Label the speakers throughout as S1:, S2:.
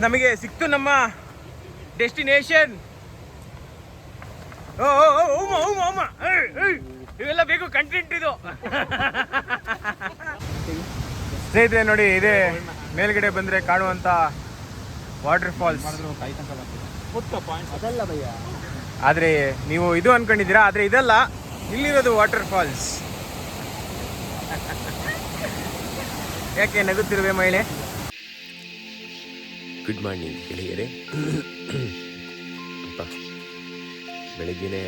S1: ನಮಗೆ ಸಿಕ್ತು ನಮ್ಮ ಡೆಸ್ಟಿನೇಷನ್. ಇವೆಲ್ಲ ಬೇಕು ಕಂಟೆಂಟ್ ಇದು. ಸ್ನೇಹಿತರೆ ನೋಡಿ, ಇದೇ ಮೇಲ್ಗಡೆ ಬಂದರೆ ಕಾಣುವಂಥ ವಾಟರ್ ಫಾಲ್ಸ್. ಆದರೆ ನೀವು ಇದು ಅನ್ಕೊಂಡಿದ್ದೀರಾ, ಆದರೆ ಇದಲ್ಲ, ಇಲ್ಲಿರೋದು ವಾಟರ್ ಫಾಲ್ಸ್. ಯಾಕೆ ನಗುತ್ತಿರುವೆ ಮಹಿಳೆ?
S2: ಗುಡ್ ಮಾರ್ನಿಂಗ್ ಗೆಳೆಯರೇ. ಬೆಳಗ್ಗೆನೇ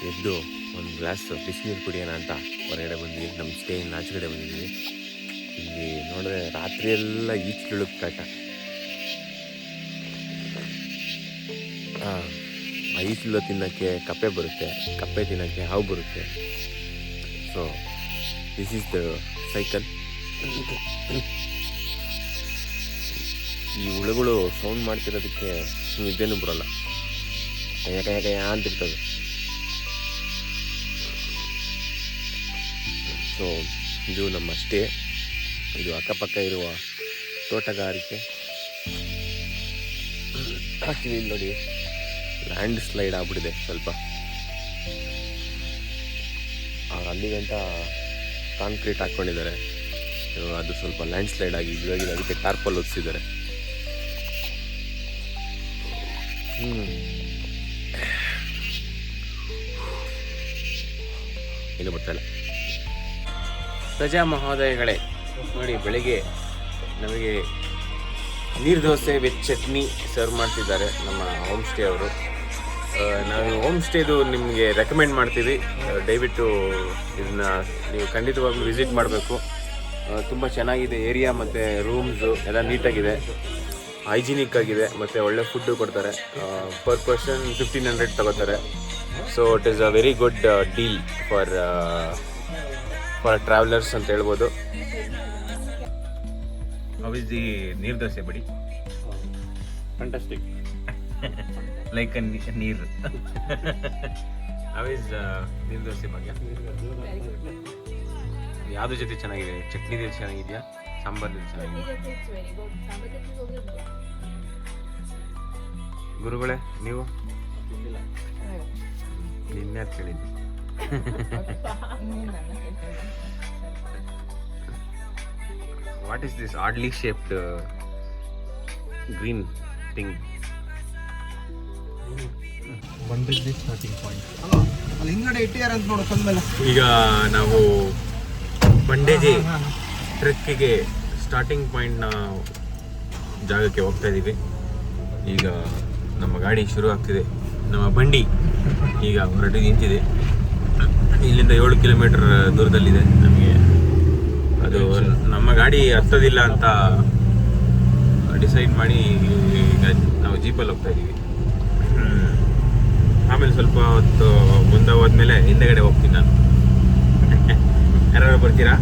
S2: ಎದ್ದು ಒಂದು ಗ್ಲಾಸ್ ಬಿಸಿನೀರು ಕುಡಿಯೋಣ ಅಂತ ಹೊರಗಡೆ ಬಂದ್ವಿ. ನಮ್ಮ ಸ್ಟೇಯಿಂದ ಆಚೆಗಡೆ ಬಂದಿದ್ವಿ. ಇಲ್ಲಿ ನೋಡಿದ್ರೆ ರಾತ್ರಿ ಎಲ್ಲ ಈಚುಳುಕ್ ಕಾಟ. ಆ ಈಚಲು ತಿನ್ನೋಕ್ಕೆ ಕಪ್ಪೆ ಬರುತ್ತೆ, ಕಪ್ಪೆ ತಿನ್ನೋಕ್ಕೆ ಹಾವು ಬರುತ್ತೆ. So this is the cycle. ಈ ಹುಳುಗಳು ಸೌಂಡ್ ಮಾಡ್ತಿರೋದಕ್ಕೆ ನಿದ್ದೆನೂ ಬರೋಲ್ಲ, ಕಯ ಅಂತಿರ್ತದೆ. ಸೊ ಇದು ನಮ್ಮ ಸ್ಟೇ. ಇದು ಅಕ್ಕಪಕ್ಕ ಇರುವ ತೋಟಗಾರಿಕೆ. ಆ್ಯಕ್ಚುಲಿ ನೋಡಿ, ಲ್ಯಾಂಡ್ ಸ್ಲೈಡ್ ಆಗ್ಬಿಟ್ಟಿದೆ ಸ್ವಲ್ಪ. ಅಲ್ಲಿ ಗಂಟ ಕಾಂಕ್ರೀಟ್ ಹಾಕ್ಕೊಂಡಿದ್ದಾರೆ, ಅದು ಸ್ವಲ್ಪ ಲ್ಯಾಂಡ್ ಸ್ಲೈಡ್ ಆಗಿ ಇದಾಗಿದೆ. ಅದಕ್ಕೆ ಟಾರ್ಪಲ್ ಹೊದಿಸಿದ್ದಾರೆ. ಏನು ಬರ್ತಾಯಿಲ್ಲ. ಪ್ರಜಾ ಮಹೋದಯಗಳೇ, ನೋಡಿ ಬೆಳಿಗ್ಗೆ ನಮಗೆ ನೀರು ದೋಸೆ ವಿತ್ ಚಟ್ನಿ ಸರ್ವ್ ಮಾಡ್ತಿದ್ದಾರೆ ನಮ್ಮ ಹೋಮ್ ಸ್ಟೇ ಅವರು. ನಾವು ಹೋಮ್ ಸ್ಟೇದು ನಿಮಗೆ ರೆಕಮೆಂಡ್ ಮಾಡ್ತೀವಿ. ದಯವಿಟ್ಟು ಇದನ್ನ ನೀವು ಖಂಡಿತವಾಗ್ಲೂ ವಿಸಿಟ್ ಮಾಡಬೇಕು. ತುಂಬ ಚೆನ್ನಾಗಿದೆ ಏರಿಯಾ, ಮತ್ತು ರೂಮ್ಸು ಎಲ್ಲ ನೀಟಾಗಿದೆ, ಹೈಜಿನಿಕ್ ಆಗಿದೆ, ಮತ್ತು ಒಳ್ಳೆ ಫುಡ್ಡು ಕೊಡ್ತಾರೆ. ಪರ್ ಪರ್ಸನ್ 1500 ತಗೋತಾರೆ. So it is a very good deal for travellers ಅಂತ ಹೇಳ್ಬೋದು. ಹೌ ಇಸ್ ದಿ ನೀರು ದೋಸೆ ಬಡಿ? ಫ್ಯಾಂಟಾಸ್ಟಿಕ್.
S1: ಲೈಕ್ ನೀರು. ಹೌ ಇಸ್ ನೀರು ದೋಸೆ ಬಗ್ಗೆ? ಯಾವ್ದು ಜೊತೆ ಚೆನ್ನಾಗಿದೆ? ಚಟ್ನಿ ಜೊತೆ ಚೆನ್ನಾಗಿದೆಯಾ, ಸಾಂಬಾರ್ ಜೊತೆ ಚೆನ್ನಾಗಿದೆ? ಗುರುಗಳೇ, ನೀವು ನಿನ್ನೆ ಕೇಳಿದ್ದೆ. What is this oddly shaped green thing? ಈಗ ನಾವು ಬಂಡೇಜಿ ಟ್ರೆಕ್ಕಿಗೆ ಸ್ಟಾರ್ಟಿಂಗ್ ಪಾಯಿಂಟ್ನ ಜಾಗಕ್ಕೆ ಹೋಗ್ತಾ ಇದ್ದೀವಿ. ಈಗ ನಮ್ಮ ಗಾಡಿ ಶುರು ಆಗ್ತಿದೆ. ನಮ್ಮ ಬಂಡಿ ಈಗ ಹೊರಟು ನಿಂತಿದೆ. ಇಲ್ಲಿಂದ 7 ಕಿಲೋಮೀಟರ್ ದೂರದಲ್ಲಿದೆ. ನಮಗೆ ಅದು ನಮ್ಮ ಗಾಡಿ ಹತ್ತೋದಿಲ್ಲ ಅಂತ ಡಿಸೈಡ್ ಮಾಡಿ ಈಗ ನಾವು ಜೀಪಲ್ಲಿ ಹೋಗ್ತಾ ಇದ್ದೀವಿ. ಆಮೇಲೆ ಸ್ವಲ್ಪ ಹೊತ್ತು ಮುಂದೆ ಹೋದ್ಮೇಲೆ ಹಿಂದೆಗಡೆ ಹೋಗ್ತೀನಿ ನಾನು. ಯಾರು ಬರ್ತೀರಾ?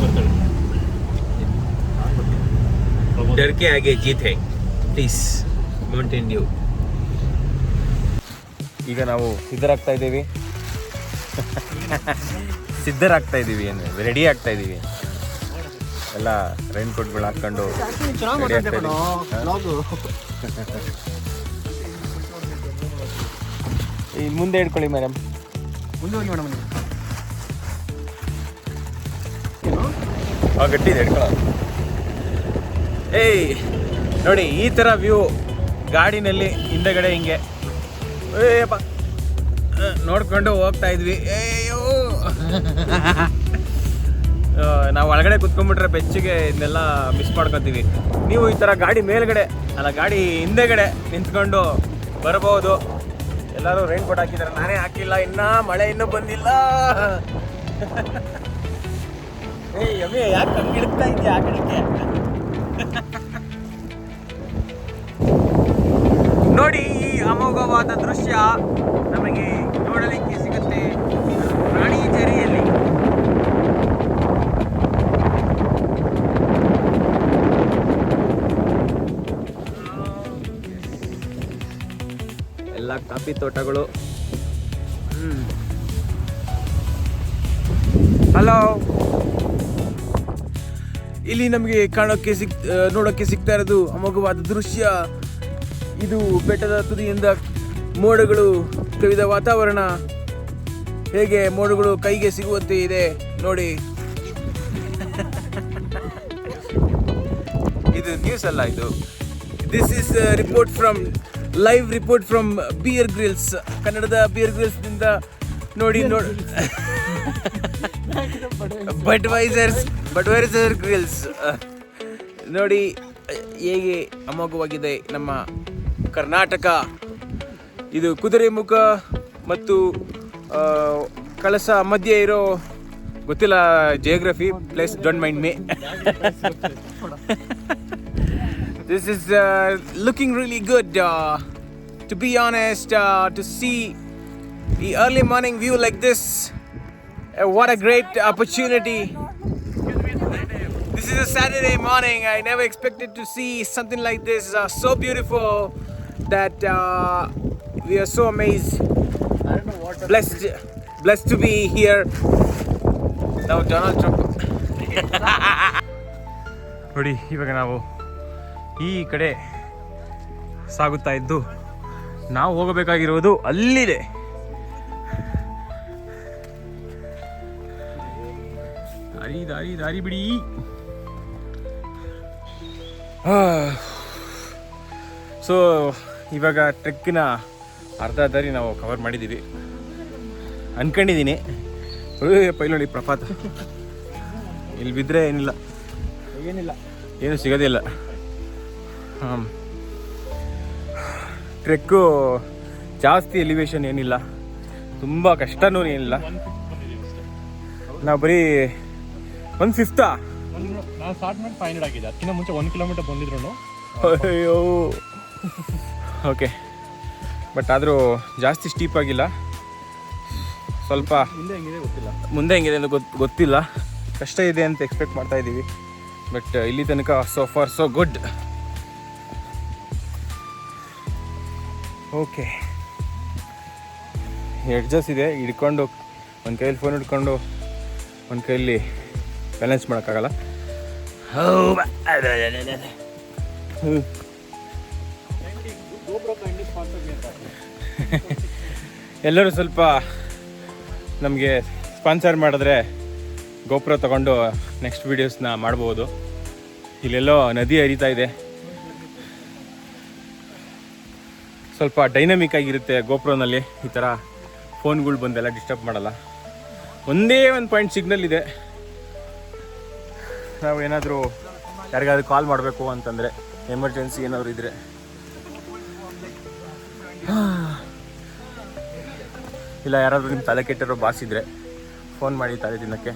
S1: ಬರ್ತಾಳೆ. ಡರ್ಕೆ ಆಗಿ ಜೀತ್ ಹೈ, ಪ್ಲೀಸ್ ಮೌಂಟೇನ್ ಡ್ಯೂ. ಈಗ ನಾವು ಸಿದ್ಧರಾಗ್ತಾ ಇದ್ದೀವಿ. ಏನು ರೆಡಿ ಆಗ್ತಾ ಇದ್ದೀವಿ. ಎಲ್ಲ ರೈನ್ ಕೋಟ್ಗಳು ಹಾಕ್ಕೊಂಡು ಇಲ್ಲಿ ಮುಂದೆ ಹಿಡ್ಕೊಳ್ಳಿ ಮೇಡಮ್. ಮುಂದೆ ಹೋಗಿ ಮೇಡಮ್. ಗಟ್ಟಿದೆ ಹಿಡ್ಕೊಳ್ಳೋ. ಏಯ್ ನೋಡಿ, ಈ ಥರ ವ್ಯೂ ಗಾಡಿನಲ್ಲಿ ಹಿಂದೆಗಡೆ ಹಿಂಗೆ ನೋಡ್ಕೊಂಡು ಹೋಗ್ತಾ ಇದ್ವಿ. ಅಯ್ಯೋ, ನಾವು ಒಳಗಡೆ ಕುತ್ಕೊಂಡ್ಬಿಟ್ರೆ ಬೆಚ್ಚಿಗೆ ಇದನ್ನೆಲ್ಲ ಮಿಸ್ ಮಾಡ್ಕೊತೀವಿ. ನೀವು ಈ ಥರ ಗಾಡಿ ಮೇಲ್ಗಡೆ ಅಲ್ಲ, ಗಾಡಿ ಹಿಂದೆಗಡೆ ನಿಂತ್ಕೊಂಡು ಬರ್ಬೋದು. ಎಲ್ಲರೂ ರೈನ್ ಕೋಟ್ ಹಾಕಿದ್ದಾರೆ, ನಾನೇ ಹಾಕಿಲ್ಲ, ಮಳೆ ಇನ್ನೂ ಬಂದಿಲ್ಲ. ಯಮ್ಮಿ ಯಾಕೆ ಹಂಗೆ ಇಡ್ತಾ ಇದೆಯಾ ಆ ಕಡೆಗೆ? ನೋಡಿ, ಈ ಅಮೋಘವಾದ ದೃಶ್ಯ ನಮಗೆ ನೋಡಲಿಕ್ಕೆ ಸಿಗುತ್ತೆ ರಾಣಿಝರಿಯಲ್ಲಿ. ಎಲ್ಲ ಕಾಫಿ ತೋಟಗಳು. ಹಲೋ, ಇಲ್ಲಿ ನಮಗೆ ನೋಡೋಕ್ಕೆ ಸಿಗ್ತಾ ಇರೋದು ಅಮೋಘವಾದ ದೃಶ್ಯ. ಇದು ಬೆಟ್ಟದ ತುದಿಯಿಂದ ಮೋಡಗಳು ಕವಿದ ವಾತಾವರಣ. ಹೇಗೆ ಮೋಡಗಳು ಕೈಗೆ ಸಿಗುವಂತೆ ಇದೆ ನೋಡಿ. ಇದು ನ್ಯೂಸ್ ಅಲ್ಲ, ಇದು this is live report from Bear Grylls, ಕನ್ನಡದ ಬಿಯರ್ ಗ್ರಿಲ್ಸ್ ನಿಂದ ನೋಡಿ. ಬಡ್ವೈಸರ್ ಗ್ರಿಲ್ಸ್ ನೋಡಿ ಹೇಗೆ ಅಮೋಘವಾಗಿದೆ ನಮ್ಮ ಕರ್ನಾಟಕ. ಇದು ಕುದುರೆಮುಖ ಮತ್ತು ಕಳಸ ಮಧ್ಯೆ ಇರೋ, ಗೊತ್ತಿಲ್ಲ geography, place don't mind me. This is looking really good, to be honest, to see the early morning view like this. What a great opportunity. This is a Saturday morning. I never expected to see something like this, so beautiful that we are so amazed. Blessed to be here. Now Donald Trump. ನೋಡಿ, ಇವಾಗ ನಾವು ಈ ಕಡೆ ಸಾಗುತ್ತಾ ಇದ್ದು ನಾವು ಹೋಗಬೇಕಾಗಿರೋದು ಅಲ್ಲಿದೆ. ದಾರಿ ಬಿಡಿ. ಸೊ ಇವಾಗ ಟ್ರೆಕ್ಕಿನ ಅರ್ಧ ದಾರಿ ನಾವು ಕವರ್ ಮಾಡಿದ್ದೀವಿ ಅನ್ಕೊಂಡಿದ್ದೀನಿ. ಪೈಲೋಳಿ ಪ್ರಪಾತ, ಇಲ್ಲಿ ಬಿದ್ದರೆ ಏನು ಸಿಗೋದಿಲ್ಲ. ಟ್ರೆಕ್ಕು ಜಾಸ್ತಿ ಎಲಿವೇಶನ್ ಏನಿಲ್ಲ, ತುಂಬ ಕಷ್ಟನೂ ಏನಿಲ್ಲ. ನಾವು ಬರೀ 1/5
S3: ನಾನು ಸ್ಟಾರ್ಟ್ ಮಾಡಿ 500 ಆಗಿದೆ. ಅದಕ್ಕಿಂತ ಮುಂಚೆ 1 ಕಿಲೋಮೀಟರ್ ಬಂದಿದ್ರು.
S1: ಅಯ್ಯೋ ಓಕೆ, ಬಟ್ ಆದರೂ ಜಾಸ್ತಿ ಸ್ಟೀಪ್ ಆಗಿಲ್ಲ. ಸ್ವಲ್ಪ ಮುಂದೆ ಹೆಂಗಿದೆ ಅಂತ ಗೊತ್ತಿಲ್ಲ. ಕಷ್ಟ ಇದೆ ಅಂತ ಎಕ್ಸ್ಪೆಕ್ಟ್ ಮಾಡ್ತಾ ಇದ್ದೀವಿ, ಬಟ್ ಇಲ್ಲಿ ತನಕ so for so good. Okay, edges ಇದೆ, ಹಿಡ್ಕೊಂಡು ಒಂದು ಕೈಯಲ್ಲಿ ಫೋನ್ ಹಿಡ್ಕೊಂಡು ಒಂದು ಕೈಯಲ್ಲಿ ಬ್ಯಾಲೆನ್ಸ್ ಮಾಡೋಕ್ಕಾಗಲ್ಲ. ಎಲ್ಲರೂ ಸ್ವಲ್ಪ ನಮಗೆ ಸ್ಪಾನ್ಸರ್ ಮಾಡಿದ್ರೆ ಗೋಪ್ರೋ ತಗೊಂಡು ನೆಕ್ಸ್ಟ್ ವೀಡಿಯೋಸ್ನ ಮಾಡ್ಬೋದು. ಇಲ್ಲೆಲ್ಲೋ ನದಿ ಹರಿತಾ ಇದೆ, ಸ್ವಲ್ಪ ಡೈನಮಿಕ್ ಆಗಿರುತ್ತೆ ಗೋಪ್ರೋನಲ್ಲಿ. ಈ ಥರ ಫೋನ್ಗಳು ಬಂದೆಲ್ಲ ಡಿಸ್ಟರ್ಬ್ ಮಾಡಲ್ಲ. ಒಂದೇ ಒಂದು ಪಾಯಿಂಟ್ ಸಿಗ್ನಲ್ ಇದೆ. ನಾವು ಏನಾದರೂ ಯಾರಿಗಾದ್ರೂ ಕಾಲ್ ಮಾಡಬೇಕು ಅಂತಂದರೆ, ಎಮರ್ಜೆನ್ಸಿ ಏನಾದರೂ ಇದ್ದರೆ. ಇಲ್ಲ ಯಾರಾದರೂ ನಿಮ್ಮ ತಲೆ ಕೆಟ್ಟಿರೋ ಬಾಸ್ ಇದ್ದರೆ ಫೋನ್ ಮಾಡಿ ತಲೆ ತಿನ್ನೋಕ್ಕೆ.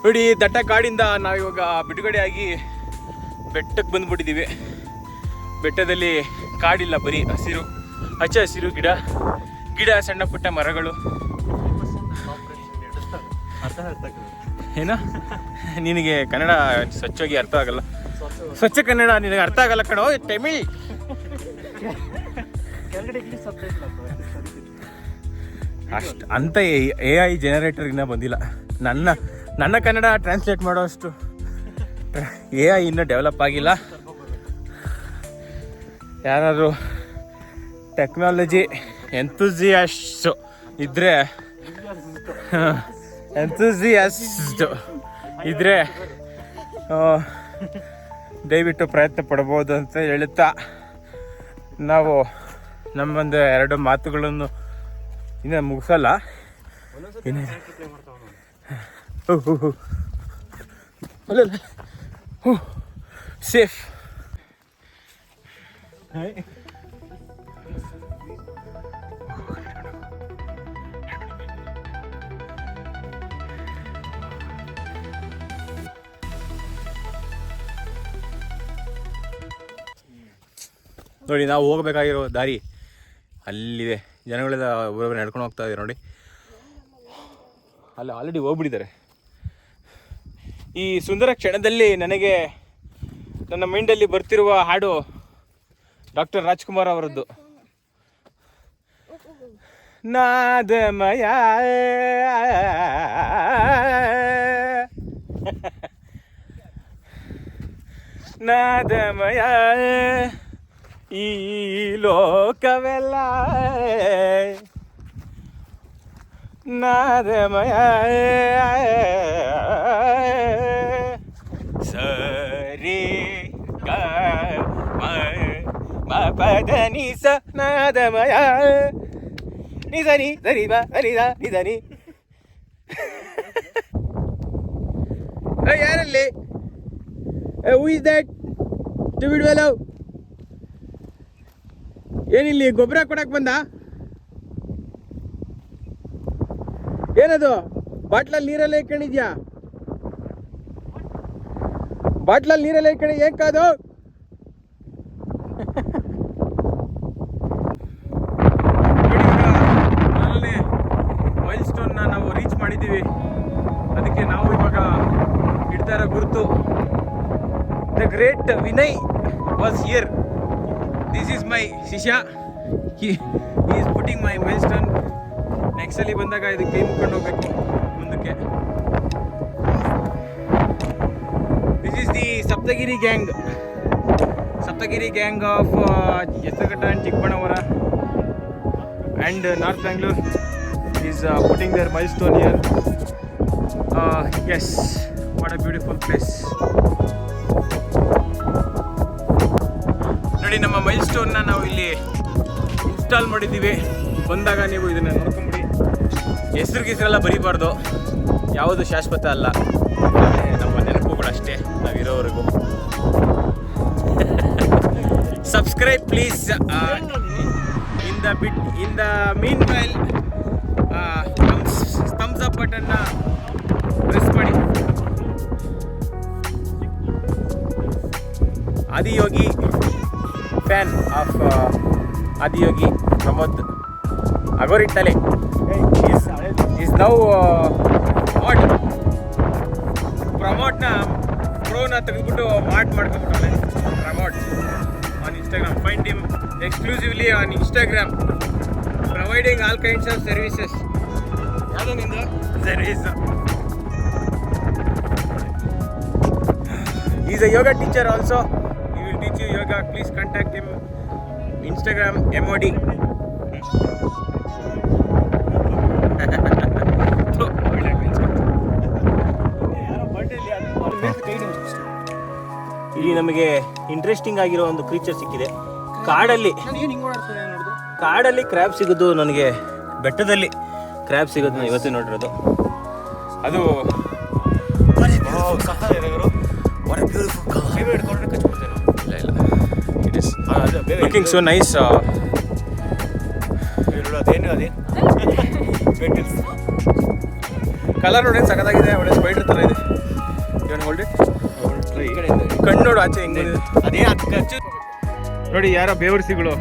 S1: ನೋಡಿ, ದಟ್ಟ ಕಾಡಿಂದ ನಾವಿವಾಗ ಬಿಡುಗಡೆಯಾಗಿ ಬೆಟ್ಟಕ್ಕೆ ಬಂದುಬಿಟ್ಟಿದ್ದೀವಿ. ಬೆಟ್ಟದಲ್ಲಿ ಕಾಡಿಲ್ಲ, ಬರೀ ಹಸಿರು, ಹಚ್ಚ ಹಸಿರು ಗಿಡ, ಸಣ್ಣ ಪುಟ್ಟ ಮರಗಳು. ಏನೋ ನಿನಗೆ ಕನ್ನಡ ಸ್ವಚ್ಛವಾಗಿ ಅರ್ಥ ಆಗಲ್ಲ. ಸ್ವಚ್ಛ ಕನ್ನಡ ನಿನಗೆ ಅರ್ಥ ಆಗಲ್ಲ ಕಣೋ, ತಮಿಳ್. ಅಷ್ಟು ಅಂತ AI ಜನರೇಟರ್ ಇನ್ನೂ ಬಂದಿಲ್ಲ. ನನ್ನ ಕನ್ನಡ ಟ್ರಾನ್ಸ್ಲೇಟ್ ಮಾಡೋ ಅಷ್ಟು AI ಇನ್ನೂ ಡೆವಲಪ್ ಆಗಿಲ್ಲ. ಯಾರಾದರೂ ಟೆಕ್ನಾಲಜಿ ಎಂಥೂಸಿಯಾಸ್ಟು ಇದ್ದರೆ ದಯವಿಟ್ಟು ಪ್ರಯತ್ನ ಪಡ್ಬೋದು ಅಂತ ಹೇಳುತ್ತಾ, ನಾವು ನಮ್ಮೊಂದು 2 ಮಾತುಗಳನ್ನು ಇನ್ನು ಮುಗಿಸಲ್ಲ. ಸೇಫ್. ನೋಡಿ, ನಾವು ಹೋಗಬೇಕಾಗಿರೋ ದಾರಿ ಅಲ್ಲಿದೆ. ಜನಗಳೆಲ್ಲ ಊರೊಬ್ಬರು ನಡ್ಕೊಂಡು ಹೋಗ್ತಾ ಇದ್ದಾರೆ ನೋಡಿ. ಅಲ್ಲಿ ಆಲ್ರೆಡಿ ಹೋಗ್ಬಿಟ್ಟಿದ್ದಾರೆ. ಈ ಸುಂದರ ಕ್ಷಣದಲ್ಲಿ ನನಗೆ ನನ್ನ ಮೈಂಡಲ್ಲಿ ಬರ್ತಿರುವ ಹಾಡು ಡಾಕ್ಟರ್ ರಾಜ್ಕುಮಾರ್ ಅವರದ್ದು, ನಾದಮಯ ನಾದಮಯ ಈ ಲೋಕವೆಲ್ಲ ನಾದಮಯ ಸರಿ ಗ ಮ ಪದ ನಿ ಸ ನಾದಮಯ ನಿಧನಿ ಧನಿ ಬ ಹನಿದ ನಿಧನಿ. ಯಾರಲ್ಲಿ who is that stupid fellow? ಏನಿಲ್ಲಿ ಗೊಬ್ಬರ ಕೊಡಕ್ ಬಂದ? ಏನದು ಬಾಟ್ಲಲ್ಲಿ ನೀರಲ್ಲೇ ಇಟ್ಕೊಂಡಿದ್ಯಾ? ಬಾಟ್ಲಲ್ಲಿ ನೀರಲ್ಲೇ ಇಟ್ಕೊಂಡು ಏನ್ ಕಾದು? ಮೈಲ್ ಸ್ಟೋನ್ನ ನಾವು ರೀಚ್ ಮಾಡಿದ್ದೀವಿ. ಅದಕ್ಕೆ ನಾವು ಇವಾಗ ಇಡ್ತಾ ಇರೋ ಗುರುತು the great Vinay was here. This is my shishya. He is putting my milestone. Next ಅಲ್ಲಿ ಬಂದಾಗ ಇದಕ್ಕೆ ಕೈ ಮುಕ್ಕೊಂಡು ಹೋಗ್ಬೇಕು ಮುಂದಕ್ಕೆ. This is the Saptagiri gang. Saptagiri gang of Hesaraghatta and Chikkaballapur and north Bangalore is putting their milestone here. Yes, what a beautiful place. ನೋಡಿ, ನಮ್ಮ mile ಸ್ಟೋನ್ನ ನಾವು ಇಲ್ಲಿ ಇನ್ಸ್ಟಾಲ್ ಮಾಡಿದ್ದೀವಿ. ಬಂದಾಗ ನೀವು ಇದನ್ನು ನೋಡ್ಕೊಂಬಿಡಿ. ಹೆಸರಿಗೆಲ್ಲ ಬರೀಬಾರ್ದು, ಯಾವುದು ಶಾಶ್ವತ ಅಲ್ಲ, ನಮ್ಮ ನೆನಪುಗಳಷ್ಟೇ ನಾವಿರೋವರೆಗೂ. Subscribe please. In the meanwhile thumbs up ಬಟನ್ನ ಪ್ರೆಸ್ ಮಾಡಿ. ಆದಿಯೋಗಿ ಫ್ಯಾನ್ ಆಫ್ ಆದಿಯೋಗಿ ಪ್ರಮೋದ್ ಅಗೋರಿಟ್ಟಲೆ ಈಸ್ ನೌ ಪ್ರಮೋಟ್ನ ಪ್ರೋನ ತೆಗೆದುಬಿಟ್ಟು ಮಾಡ್ಕೊಂಡ್ಬಿಟ್ಟವನೆ. Promote on Instagram. Find him exclusively on Instagram, providing all kinds of services. ಯಾವುದೋ ನಿಂದು service. Is a yoga teacher also. he will teach you yoga. Please contact him. Instagram MOD. ಇಲ್ಲಿ ನಮಗೆ interesting ಆಗಿರೋ ಒಂದು ಕ್ರೀಚರ್ ಸಿಕ್ಕಿದೆ. ಕಾಡಲ್ಲಿ ಕ್ರ್ಯಾಬ್ ಸಿಗೋದು ನನಗೆ, ಬೆಟ್ಟದಲ್ಲಿ ಕ್ರ್ಯಾಬ್ ಸಿಗೋದು ನಾನು ಇವತ್ತೇ ನೋಡಿರೋದು. ಅದು ಲುಕಿಂಗ್ ಸೋ ನೈಸ್. ಕಲರ್ ನೋಡಿ ಸಖತ್ತಾಗಿದೆ. ಒಳ್ಳೆ ಸ್ಪೈಡರ್ ಥರ ಇದೆ. ಕಣ್ಣು ನೋಡು ಆಚೆ ಹೆಂಗೆ ನೋಡಿ. ಯಾರೋ ಬೇವರ್ಸಿಗಳು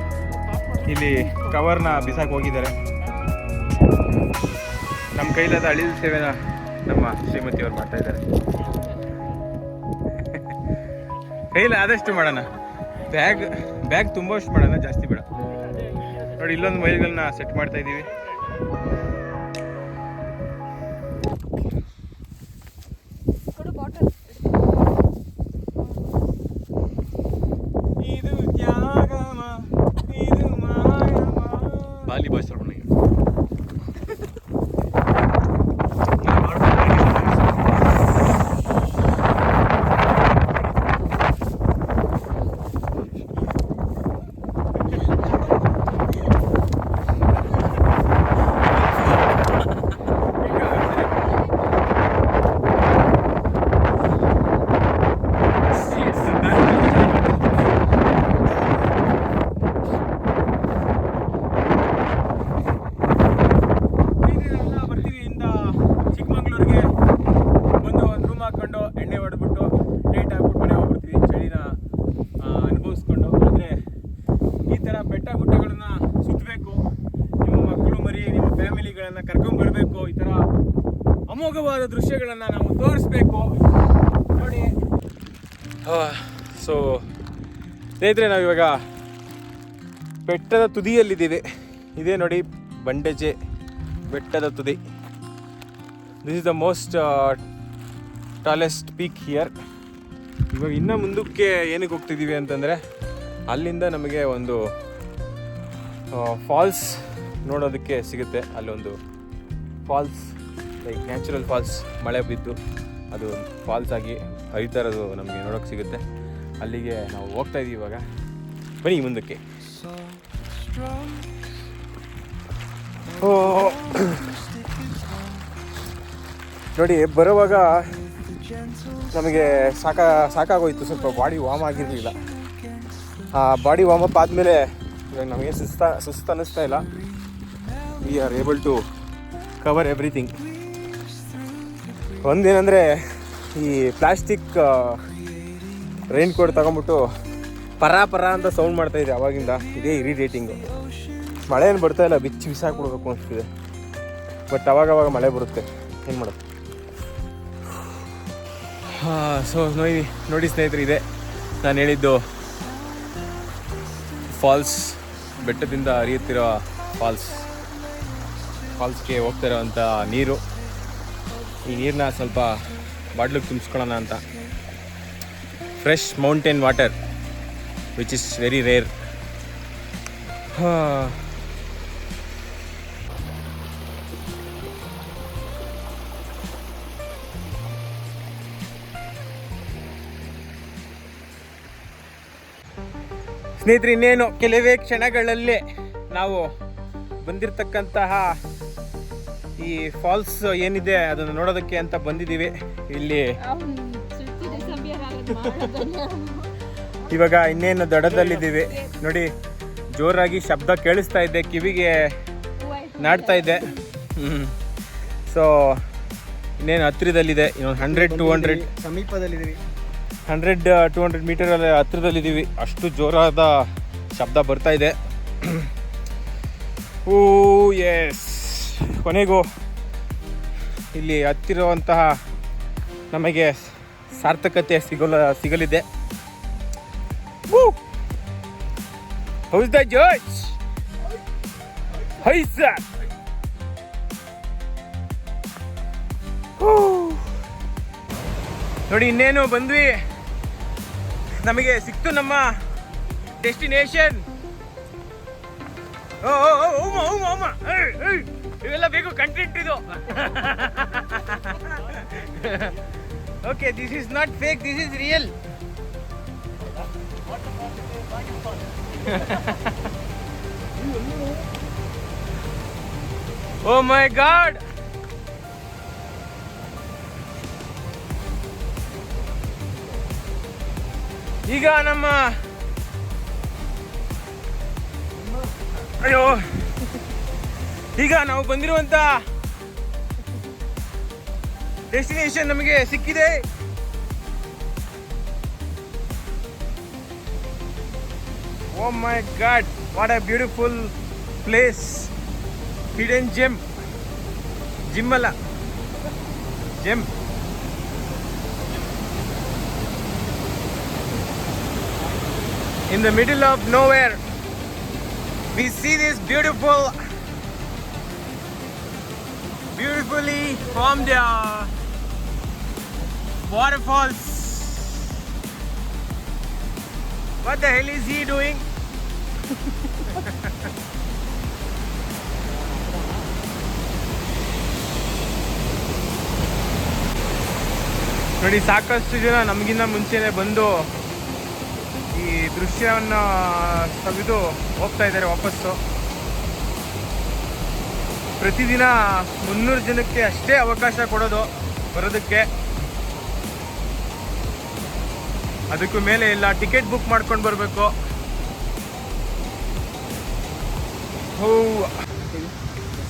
S1: ಇಲ್ಲಿ ಕವರ್ನ ಬಿಸಾಕ್ ಹೋಗಿದ್ದಾರೆ. ನಮ್ಮ ಕೈಲಾದ ಅಳಿಲ್ ಸೇವೆನ ನಮ್ಮ ಶ್ರೀಮತಿಯವ್ರು ಮಾಡ್ತಾ ಇದ್ದಾರೆ. ಕೈಲಿ ಆದಷ್ಟು ಮಾಡೋಣ. ಬ್ಯಾಗ್ ತುಂಬಷ್ಟು ಮಾಡೋಣ, ಜಾಸ್ತಿ ಬೇಡ. ನೋಡಿ, ಇಲ್ಲೊಂದು ಮೈಲ್ಗಳನ್ನ ಸೆಟ್ ಮಾಡ್ತಾ ಇದ್ದೀವಿ. ಇದು ತ್ಯಾಗಮ, ಇದು ಮಾಯಮ. ಬಾಲಿ ಬಾಯ್ಸ್ ಕರ್ಕೊಂಡ್ಬರ್ಬೇಕು. ಈ ಥರ ಅಮೋಘವಾದ ದೃಶ್ಯಗಳನ್ನು ನಾವು ತೋರಿಸ್ಬೇಕು. ನೋಡಿ, ಸೊ ಸ್ನೇಹಿತರೆ, ನಾವಿವಾಗ ಬೆಟ್ಟದ ತುದಿಯಲ್ಲಿದ್ದೀವಿ. ಇದೇ ನೋಡಿ ಬಂಡೆಜೆ ಬೆಟ್ಟದ ತುದಿ. This is the most tallest peak here. ಇವಾಗ ಇನ್ನೂ ಮುಂದಕ್ಕೆ ಏನಕ್ಕೆ ಹೋಗ್ತಿದ್ದೀವಿ ಅಂತಂದರೆ ಅಲ್ಲಿಂದ ನಮಗೆ ಒಂದು ಫಾಲ್ಸ್ ನೋಡೋದಕ್ಕೆ ಸಿಗುತ್ತೆ. ಅಲ್ಲೊಂದು ಫಾಲ್ಸ್ ಲೈಕ್ ನ್ಯಾಚುರಲ್ ಫಾಲ್ಸ್, ಮಳೆ ಬಿದ್ದು ಅದು ಫಾಲ್ಸ್ ಆಗಿ ಹರಿತಾ ಇರೋದು ನಮಗೆ ನೋಡೋಕ್ಕೆ ಸಿಗುತ್ತೆ. ಅಲ್ಲಿಗೆ ನಾವು ಹೋಗ್ತಾ ಇದ್ದೀವಿ ಇವಾಗ. ಬನ್ನಿ ಮುಂದಕ್ಕೆ. ನೋಡಿ, ಬರುವಾಗ ನಮಗೆ ಸಾಕಾಗೋಯ್ತು. ಸ್ವಲ್ಪ ಬಾಡಿ ವಾರ್ಮ್ ಆಗಿರಲಿಲ್ಲ. ಆ ಬಾಡಿ ವಾರ್ಮ್ ಅಪ್ ಆದಮೇಲೆ ಇವಾಗ ನಮಗೆ ಸುಸ್ತು ಅನ್ನಿಸ್ತಾ ಇಲ್ಲ. We are able to cover everything. ಒಂದೇನೆಂದರೆ ಈ ಪ್ಲಾಸ್ಟಿಕ್ ರೈನ್ ಕೋಟ್ ತಗೊಂಬಿಟ್ಟು ಪರ ಅಂತ ಸೌಂಡ್ ಮಾಡ್ತಾಯಿದೆ ಅವಾಗಿಂದ. ಇದೇ ಇರಿಟೇಟಿಂಗು. ಮಳೆ ಏನು ಬರ್ತಾ ಇಲ್ಲ, ಬಿಸಾಕ್ಬಿಡ್ಬೇಕು ಅನಿಸ್ತಿದೆ. ಬಟ್ ಅವಾಗವಾಗ ಮಳೆ ಬರುತ್ತೆ, ಏನು ಮಾಡೋದು. ಸೊ ನೋಡಿ ಸ್ನೇಹಿತರೆ, ಇದೆ ನಾನು ಹೇಳಿದ್ದು ಫಾಲ್ಸ್, ಬೆಟ್ಟದಿಂದ ಹರಿಯುತ್ತಿರೋ ಫಾಲ್ಸ್ಗೆ ಹೋಗ್ತಾ ಇರೋವಂಥ ನೀರು. ಈ ನೀರನ್ನ ಸ್ವಲ್ಪ ಬಾಟ್ಲಿಗೆ ತುಂಬಿಸ್ಕೊಳ್ಳೋಣ ಅಂತ. Fresh mountain water which is very rare. ಸ್ನೇಹಿತರೆ, ಇನ್ನೇನು ಕೆಲವೇ ಕ್ಷಣಗಳಲ್ಲೇ ನಾವು ಬಂದಿರತಕ್ಕಂತಹ ಈ ಫಾಲ್ಸ್ ಏನಿದೆ ಅದನ್ನು ನೋಡೋದಕ್ಕೆ ಅಂತ ಬಂದಿದ್ದೀವಿ. ಇಲ್ಲಿ ಇವಾಗ ಇನ್ನೇನು ದಡದಲ್ಲಿದ್ದೀವಿ. ನೋಡಿ, ಜೋರಾಗಿ ಶಬ್ದ ಕೇಳಿಸ್ತಾ ಇದೆ, ಕಿವಿಗೆ ನಾಡ್ತಾ ಇದೆ. ಸೊ ಇನ್ನೇನು ಹತ್ತಿರದಲ್ಲಿದೆ. ಇನ್ನೊಂದು 100-200
S4: ಸಮೀಪದಲ್ಲಿದ್ದೀವಿ.
S1: 100-200 ಮೀಟರಲ್ಲಿ ಹತ್ತಿರದಲ್ಲಿದ್ದೀವಿ. ಅಷ್ಟು ಜೋರಾದ ಶಬ್ದ ಬರ್ತಾ ಇದೆ. ಓ ಎಸ್, ಕೊನೆಗೂ ಇಲ್ಲಿ ಹತ್ತಿರುವಂತಹ ನಮಗೆ ಸಾರ್ಥಕತೆ ಸಿಗಲಿದೆ. House the judge? High sir. ನೋಡಿ, ಇನ್ನೇನು ಬಂದ್ವಿ, ನಮಗೆ ಸಿಕ್ತು ನಮ್ಮ ಡೆಸ್ಟಿನೇಷನ್. ಇವೆಲ್ಲ ಬೇಕು ಕಂಟೆಂಟ್ ಇದು. Okay, this is not fake, this is real. Oh my God, ಈಗ ನಮ್ಮ ಈಗ ನಾವು ಬಂದಿರುವಂತ ಡೆಸ್ಟಿನೇಷನ್ ನಮಗೆ ಸಿಕ್ಕಿದೆ. Oh my God, what a beautiful place. Hidden gem, gym ಅಲ್ಲ, gem. In the middle of nowhere, we see this beautifully formed waterfalls. What the hell is he doing? ನೋಡಿ, ಸಾಕಷ್ಟು ಜನ ನಮಗಿಂತ ಮುಂಚೆನೆ ಬಂದು ಈ ದೃಶ್ಯವನ್ನು ಸವಿದು ಹೋಗ್ತಾ ಇದ್ದಾರೆ ವಾಪಸ್ಸು. ಪ್ರತಿದಿನ 300 ಜನಕ್ಕೆ ಅಷ್ಟೇ ಅವಕಾಶ ಕೊಡೋದು ಬರೋದಕ್ಕೆ. ಅದಕ್ಕೂ ಮೇಲೆ ಇಲ್ಲ, ಟಿಕೆಟ್ ಬುಕ್ ಮಾಡ್ಕೊಂಡು ಬರಬೇಕು.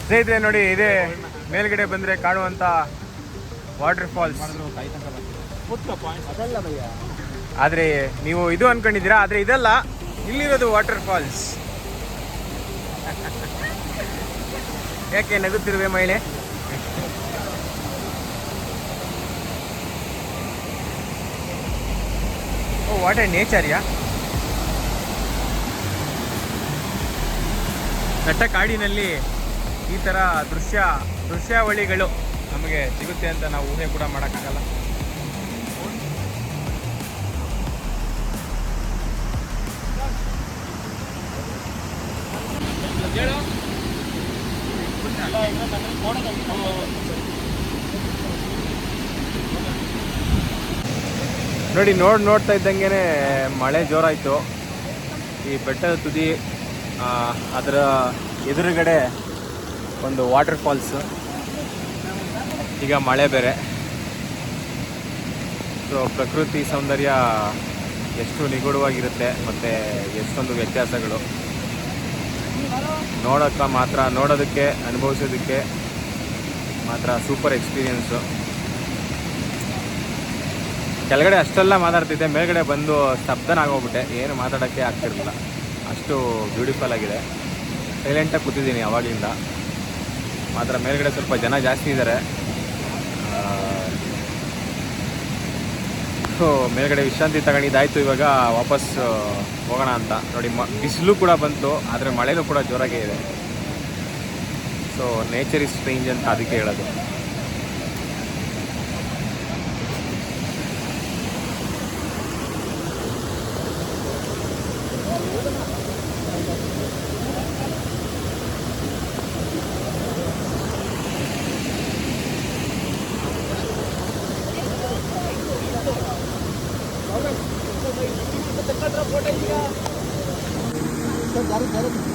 S1: ಸ್ನೇಹಿತರೆ ನೋಡಿ, ಇದೇ ಮೇಲ್ಗಡೆ ಬಂದರೆ ಕಾಣುವಂಥ ವಾಟರ್ ಫಾಲ್ಸ್. ಆದರೆ ನೀವು ಇದು ಅನ್ಕೊಂಡಿದ್ದೀರಾ, ಆದರೆ ಇದಲ್ಲ, ಇಲ್ಲಿರೋದು ವಾಟರ್ ಫಾಲ್ಸ್. ಯಾಕೆ ನಗುತ್ತಿರುವೆ ಮಹಿಳೆ? ಓ, ವಾಟ್ ಎ ನೇಚರ್ ಯಾ. ದಟ್ಟ ಕಾಡಿನಲ್ಲಿ ಈ ಥರ ದೃಶ್ಯಾವಳಿಗಳು ನಮಗೆ ಸಿಗುತ್ತೆ ಅಂತ ನಾವು ಊಹೆ ಕೂಡ ಮಾಡೋಕ್ಕಾಗಲ್ಲ. ನೋಡಿ ನೋಡ್ತಾ ಇದ್ದಂಗೆ ಮಳೆ ಜೋರಾಯಿತು. ಈ ಬೆಟ್ಟದ ತುದಿ ಅದರ ಎದುರುಗಡೆ ಒಂದು ವಾಟರ್ ಫಾಲ್ಸ್, ಈಗ ಮಳೆ ಬೇರೆ. ಸೊ ಪ್ರಕೃತಿ ಸೌಂದರ್ಯ ಎಷ್ಟು ನಿಗೂಢವಾಗಿರುತ್ತೆ ಮತ್ತು ಎಷ್ಟೊಂದು ವ್ಯತ್ಯಾಸಗಳು ನೋಡೋದಕ್ಕೆ ಅನುಭವಿಸೋದಕ್ಕೆ ಮಾತ್ರ ಸೂಪರ್ ಎಕ್ಸ್ಪೀರಿಯೆನ್ಸು. ಕೆಳಗಡೆ ಅಷ್ಟೆಲ್ಲ ಮಾತಾಡ್ತಿದ್ದೆ, ಮೇಲ್ಗಡೆ ಬಂದು ಸ್ತಬ್ಧನಾಗೋಗ್ಬಿಟ್ಟೆ, ಏನು ಮಾತಾಡೋಕ್ಕೆ ಆಗ್ತಿರಲಿಲ್ಲ, ಅಷ್ಟು ಬ್ಯೂಟಿಫುಲ್ ಆಗಿದೆ. ಸೈಲೆಂಟಾಗಿ ಕೂತಿದ್ದೀನಿ ಆವಾಗಲಿಂದ. ಮಾತ್ರ ಮೇಲ್ಗಡೆ ಸ್ವಲ್ಪ ಜನ ಜಾಸ್ತಿ ಇದ್ದಾರೆ. ಸೊ ಮೇಲ್ಗಡೆ ವಿಶ್ರಾಂತಿ ತಗೊಂಡಿದ್ದಾಯಿತು, ಇವಾಗ ವಾಪಸ್ ಹೋಗೋಣ ಅಂತ. ನೋಡಿ ಬಿಸಿಲು ಕೂಡ ಬಂತು, ಆದರೆ ಮಳೆನೂ ಕೂಡ ಜೋರಾಗೇ ಇದೆ. ಸೊ ನೇಚರ್ ಇಸ್ ಸ್ಟ್ರೇಂಜ್ ಅಂತ ಅದಕ್ಕೆ ಹೇಳೋದು.
S4: सर